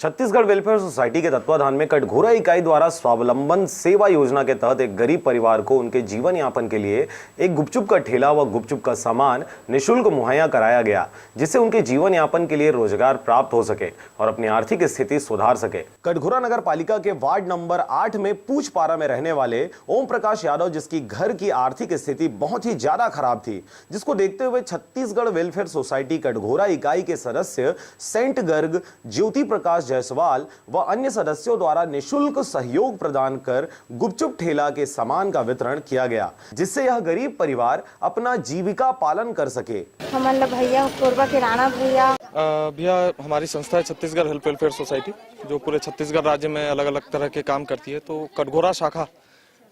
Chhattisgarh welfare society के तत्वाधान में कटघोरा इकाई द्वारा स्वावलंबन सेवा योजना के तहत एक गरीब परिवार को उनके जीवन यापन के लिए एक गुपचुप का ठेला व गुपचुप का सामान निःशुल्क मुहैया कराया गया, जिससे उनके जीवन यापन के लिए रोजगार प्राप्त हो सके और अपनी आर्थिक स्थिति सुधार सके। कटघोरा नगर पालिका के वार्ड नंबर 8 में पूछपारा में रहने वाले ओम प्रकाश यादव, जिसकी घर की आर्थिक स्थिति बहुत ही ज्यादा खराब थी, जिसको देखते हुए छत्तीसगढ़ वेलफेयर सोसाइटी कटघोरा इकाई के सदस्य सेंट गर्ग, ज्योति प्रकाश जायसवाल व अन्य सदस्यों द्वारा निःशुल्क सहयोग प्रदान कर गुपचुप ठेला के सामान का वितरण किया गया, जिससे यह गरीब परिवार अपना जीविका पालन कर सके। हमारे भैया कोरबा किराना भैया हमारी संस्था है छत्तीसगढ़ हेल्प वेलफेयर सोसाइटी, जो पूरे छत्तीसगढ़ राज्य में अलग अलग तरह के काम करती है। तो कटघोरा शाखा,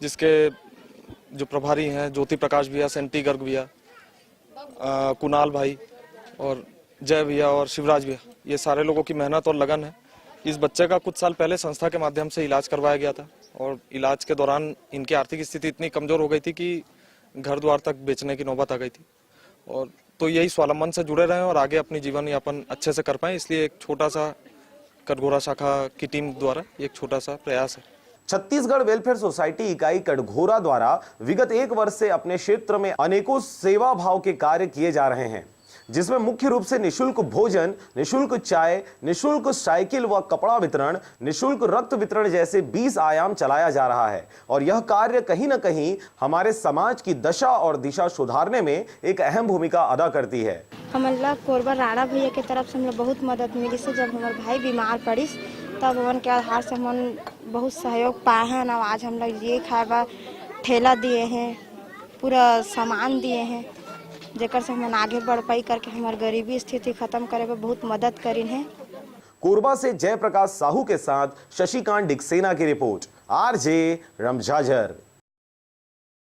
जिसके जो प्रभारी हैं ज्योति प्रकाश भैया, सेंटी गर्ग भैया, कुणाल भाई और जय भैया और शिवराज भैया, ये सारे लोगों की मेहनत और लगन है। इस बच्चे का कुछ साल पहले संस्था के माध्यम से इलाज करवाया गया था और इलाज के दौरान इनकी आर्थिक स्थिति इतनी कमजोर हो गई थी कि घर द्वार तक बेचने की नौबत आ गई थी। और तो यही स्वावलंबन से जुड़े रहे और आगे अपनी जीवन यापन अच्छे से कर पाए, इसलिए एक छोटा सा कटघोरा शाखा की टीम द्वारा एक छोटा सा प्रयास है। छत्तीसगढ़ वेलफेयर सोसाइटी इकाई कटघोरा द्वारा विगत 1 वर्ष से अपने क्षेत्र में अनेकों सेवा भाव के कार्य किए जा रहे हैं, जिसमें मुख्य रूप से निःशुल्क भोजन, निःशुल्क चाय, निःशुल्क साइकिल व कपड़ा वितरण, निःशुल्क रक्त वितरण जैसे 20 आयाम चलाया जा रहा है। और यह कार्य कहीं न कहीं हमारे समाज की दशा और दिशा सुधारने में एक अहम भूमिका अदा करती है। हमारा कोरबा राणा भैया की तरफ से हमें बहुत मदद मिली से, जब हमारे भाई बीमार पड़ी तब हमन के आधार से हम बहुत सहयोग पाए हैं। और आज हम लोग ये खाए ठेला दिए हैं, पूरा सामान दिए हैं, जेकर से हम आगे बढ़ पाई करके हमारी गरीबी स्थिति खत्म करे में बहुत मदद करी है। कोरबा से जयप्रकाश साहू के साथ शशिकांत डिक्सेना की रिपोर्ट, आरजे रमझाझर।